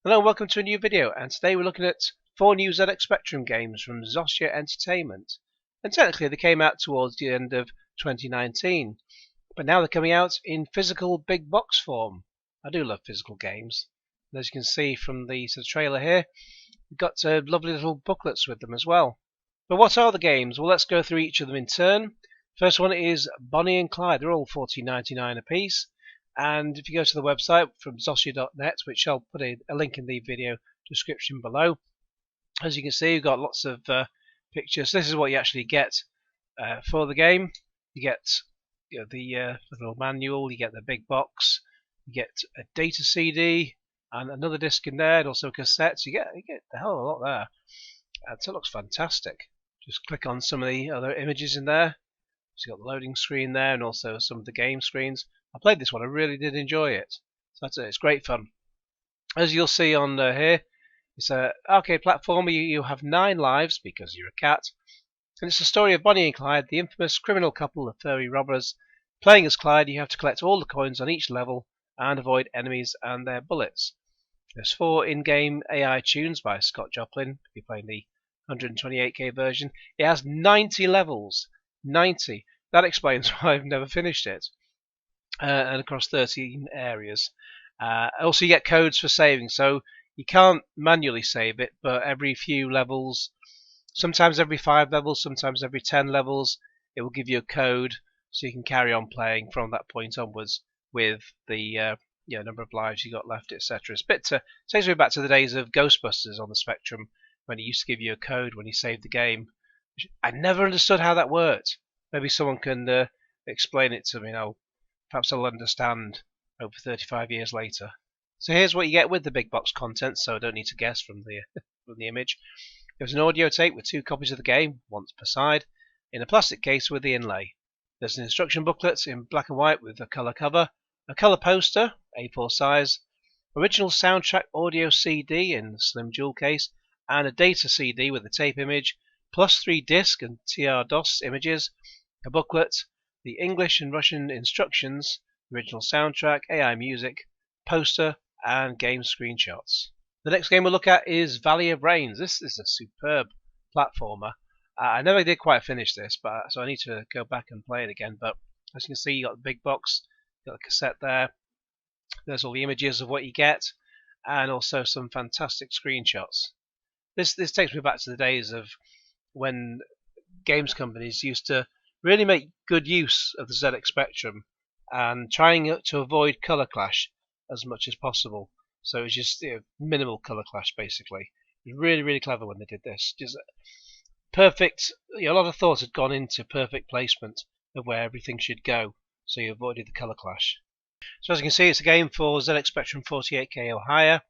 Hello and welcome to a new video, and today we're looking at 4 new ZX Spectrum games from Zosya Entertainment. And technically they came out towards the end of 2019, but now they're coming out in physical big box form. I do love physical games. And as you can see from the trailer here, we've got lovely little booklets with them as well. But what are the games? Well, let's go through each of them in turn. First one is Bonnie and Clyde. They're all $14.99 a piece. And if you go to the website from Zosya.net, which I'll put a link in the video description below, as you can see, you've got lots of pictures. This is what you actually get for the game. You get the little manual, you get the big box, you get a data CD and another disc in there, and also a cassette. So you get the hell of a lot there. So it looks fantastic. Just click on some of the other images in there. So you've got the loading screen there, and also some of the game screens. I played this one, I really did enjoy it. So that's it, it's great fun. As you'll see on here, it's an arcade platformer. You have 9 lives because you're a cat. And it's the story of Bonnie and Clyde, the infamous criminal couple of furry robbers. Playing as Clyde, you have to collect all the coins on each level and avoid enemies and their bullets. There's 4 in-game AI tunes by Scott Joplin, if you're playing the 128K version. It has 90 levels. 90. That explains why I've never finished it. And across 13 areas. Also, you get codes for saving, so you can't manually save it, but every few levels, sometimes every 5 levels, sometimes every 10 levels, it will give you a code so you can carry on playing from that point onwards with the number of lives you got left, etc. It takes me back to the days of Ghostbusters on the Spectrum, when it used to give you a code when you saved the game. I never understood how that worked. Maybe someone can explain it to me now. Perhaps I'll understand over 35 years later. So here's what you get with the big box content, so I don't need to guess from the image. There's an audio tape with 2 copies of the game, once per side, in a plastic case with the inlay. There's an instruction booklet in black and white with a colour cover, a colour poster, A4 size, original soundtrack audio CD in a slim jewel case, and a data CD with a tape image, plus 3 disc and TR-DOS images, a booklet, the English and Russian instructions, original soundtrack, AI music, poster, and game screenshots. The next game we'll look at is Valley of Rains. This is a superb platformer. I never did quite finish this, so I need to go back and play it again. But as you can see, you got the big box, you got the cassette there. There's all the images of what you get, and also some fantastic screenshots. This takes me back to the days of when games companies used to really make good use of the ZX Spectrum and trying to avoid color clash as much as possible. So it was just minimal color clash basically. It was really, really clever when they did this. Just perfect. A lot of thought had gone into perfect placement of where everything should go, so you avoided the color clash. So as you can see, it's a game for ZX Spectrum 48K or higher.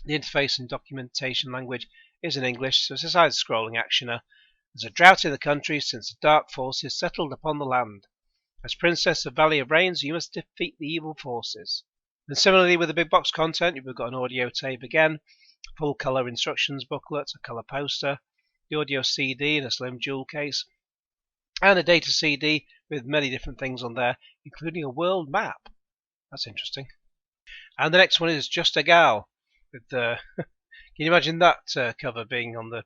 The interface and documentation language is in English, so it's a side-scrolling actioner. There's a drought in the country since the dark forces settled upon the land. As Princess of Valley of Rains, you must defeat the evil forces. And similarly with the big box content, we've got an audio tape again, full colour instructions booklet, a colour poster, the audio CD in a slim jewel case, and a data CD with many different things on there, including a world map. That's interesting. And the next one is Just a Gal. With the can you imagine that cover being on the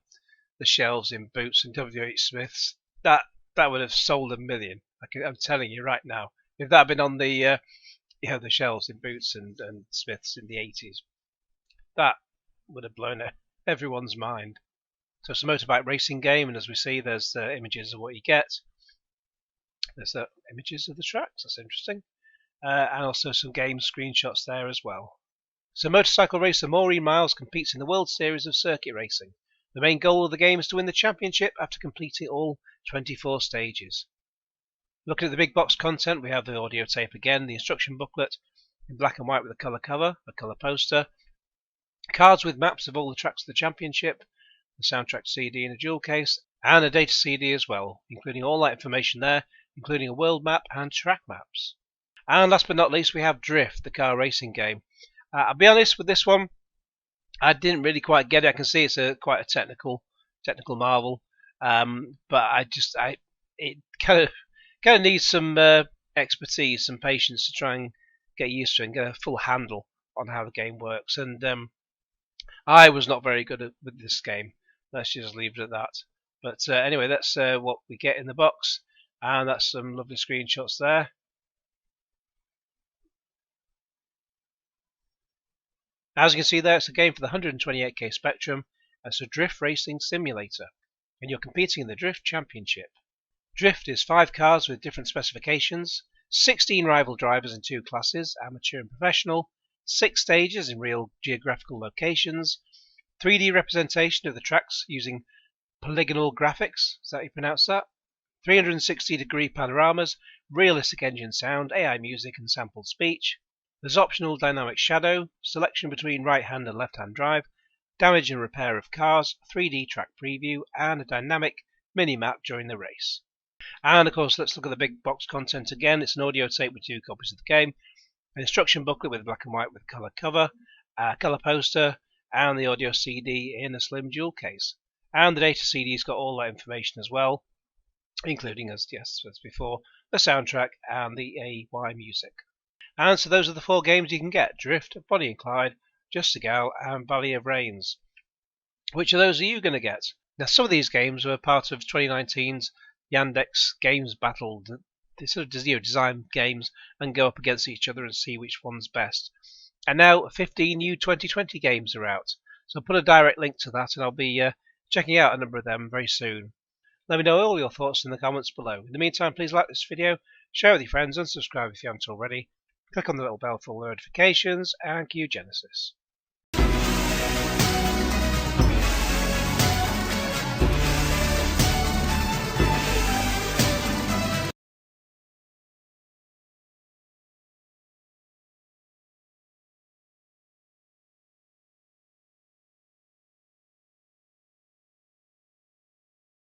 shelves in Boots and WH Smiths? That would have sold 1 million. I'm telling you right now. If that had been on the the shelves in Boots and Smiths in the 80s, that would have blown everyone's mind. So it's a motorbike racing game, and as we see, there's images of what you get. There's images of the tracks. That's interesting, and also some game screenshots there as well. So motorcycle racer Maureen Miles competes in the World Series of Circuit Racing. The main goal of the game is to win the championship after completing all 24 stages. Looking at the big box content, we have the audio tape again, the instruction booklet in black and white with a colour cover, a colour poster, cards with maps of all the tracks of the championship, the soundtrack CD in a jewel case, and a data CD as well, including all that information there, including a world map and track maps. And last but not least, we have Drift, the car racing game. I'll be honest with this one, I didn't really quite get it. I can see it's quite a technical marvel, but it kind of needs some expertise, some patience to try and get used to it and get a full handle on how the game works. And I was not very good with this game. Let's just leave it at that. But anyway, that's what we get in the box, and that's some lovely screenshots there. As you can see there, it's a game for the 128K Spectrum. It's a drift racing simulator, and you're competing in the Drift Championship. Drift is 5 cars with different specifications, 16 rival drivers in 2 classes, amateur and professional, 6 stages in real geographical locations, 3D representation of the tracks using polygonal graphics, is that how you pronounce that? 360-degree panoramas, realistic engine sound, AI music and sampled speech. There's optional dynamic shadow, selection between right-hand and left-hand drive, damage and repair of cars, 3D track preview, and a dynamic mini-map during the race. And of course, let's look at the big box content again. It's an audio tape with 2 copies of the game, an instruction booklet with black and white with colour cover, a colour poster, and the audio CD in a slim jewel case. And the data CD's got all that information as well, including, as before, the soundtrack and the AY music. And so those are the 4 games you can get: Drift, Bonnie and Clyde, Just a Gal, and Valley of Rains. Which of those are you going to get? Now, some of these games were part of 2019's Yandex Games Battle. They sort of design games and go up against each other and see which one's best. And now 15 new 2020 games are out. So I'll put a direct link to that, and I'll be checking out a number of them very soon. Let me know all your thoughts in the comments below. In the meantime, please like this video, share with your friends, and subscribe if you haven't already. Click on the little bell for all notifications, and cue Genesis.